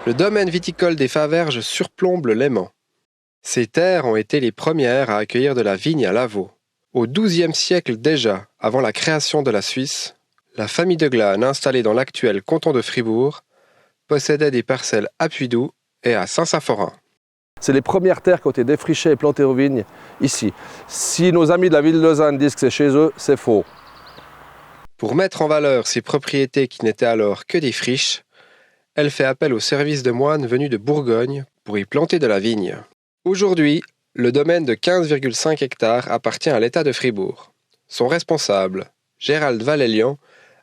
Le domaine viticole des Faverges surplombe le Léman. Ces terres ont été les premières à accueillir de la vigne à Lavaux. Au XIIe siècle déjà, avant la création de la Suisse, la famille de Glane, installée dans l'actuel canton de Fribourg, possédait des parcelles à Puydoux et à Saint-Symphorien. C'est les premières terres qui ont été défrichées et plantées aux vignes ici. Si nos amis de la ville de Lausanne disent que c'est chez eux, c'est faux. Pour mettre en valeur ces propriétés qui n'étaient alors que des friches, elle fait appel aux services de moines venus de Bourgogne pour y planter de la vigne. Aujourd'hui, le domaine de 15,5 hectares appartient à l'État de Fribourg. Son responsable, Gérald Valélian,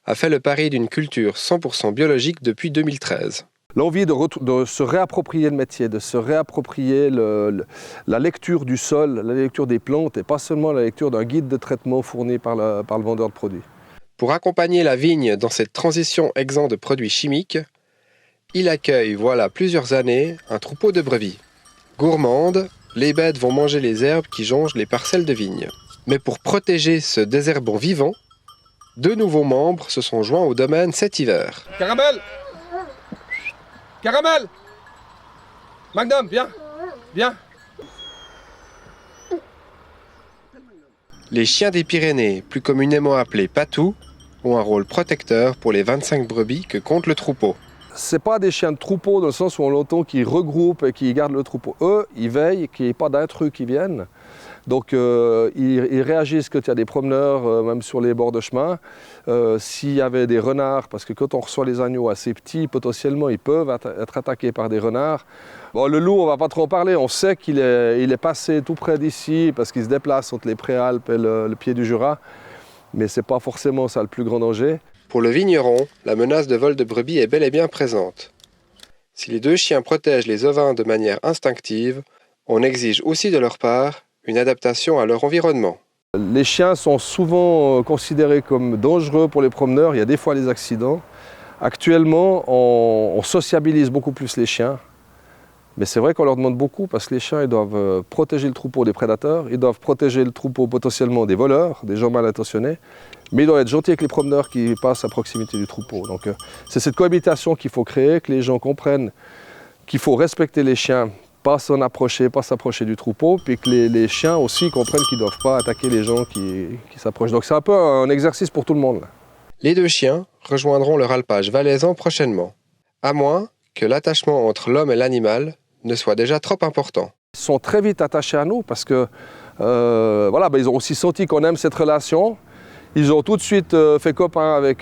a fait le pari d'une culture 100% biologique depuis 2013. L'envie de se réapproprier le métier, de se réapproprier la lecture du sol, la lecture des plantes et pas seulement la lecture d'un guide de traitement fourni par le vendeur de produits. Pour accompagner la vigne dans cette transition exempte de produits chimiques, il accueille voilà plusieurs années un troupeau de brebis. Gourmandes, les bêtes vont manger les herbes qui jonchent les parcelles de vigne. Mais pour protéger ce désherbant vivant, 2 nouveaux membres se sont joints au domaine cet hiver. Caramel! Caramel! Magnum, viens! Viens! Les chiens des Pyrénées, plus communément appelés patous, ont un rôle protecteur pour les 25 brebis que compte le troupeau. Ce n'est pas des chiens de troupeau dans le sens où on l'entend qu'ils regroupent et qu'ils gardent le troupeau. Eux, ils veillent qu'il n'y ait pas d'intrus qui viennent. Donc ils réagissent quand il y a des promeneurs, même sur les bords de chemin. S'il y avait des renards, parce que quand on reçoit les agneaux assez petits, potentiellement ils peuvent être attaqués par des renards. Bon, le loup, on ne va pas trop en parler. On sait qu'il est passé tout près d'ici parce qu'il se déplace entre les Préalpes et le pied du Jura. Mais ce n'est pas forcément ça le plus grand danger. Pour le vigneron, la menace de vol de brebis est bel et bien présente. Si les 2 chiens protègent les ovins de manière instinctive, on exige aussi de leur part une adaptation à leur environnement. Les chiens sont souvent considérés comme dangereux pour les promeneurs, il y a des fois des accidents. Actuellement, on sociabilise beaucoup plus les chiens, mais c'est vrai qu'on leur demande beaucoup parce que les chiens ils doivent protéger le troupeau des prédateurs, ils doivent protéger le troupeau potentiellement des voleurs, des gens mal intentionnés, mais ils doivent être gentils avec les promeneurs qui passent à proximité du troupeau. Donc c'est cette cohabitation qu'il faut créer, que les gens comprennent qu'il faut respecter les chiens, pas s'approcher du troupeau, puis que les chiens aussi comprennent qu'ils ne doivent pas attaquer les gens qui s'approchent. Donc c'est un peu un exercice pour tout le monde. Là. Les 2 chiens rejoindront leur alpage valaisan prochainement, à moins que l'attachement entre l'homme et l'animal ne soit déjà trop important. Ils sont très vite attachés à nous parce que ils ont aussi senti qu'on aime cette relation. Ils ont tout de suite fait copain avec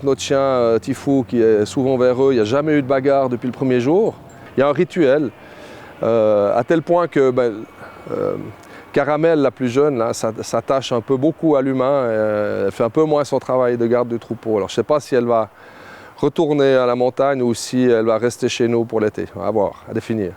notre chien Tifou qui est souvent vers eux. Il n'y a jamais eu de bagarre depuis le premier jour. Il y a un rituel. À tel point que Caramel, la plus jeune, là, s'attache un peu beaucoup à l'humain. Elle fait un peu moins son travail de garde du troupeau. Alors je ne sais pas si elle va retourner à la montagne ou si elle va rester chez nous pour l'été. À voir, à définir.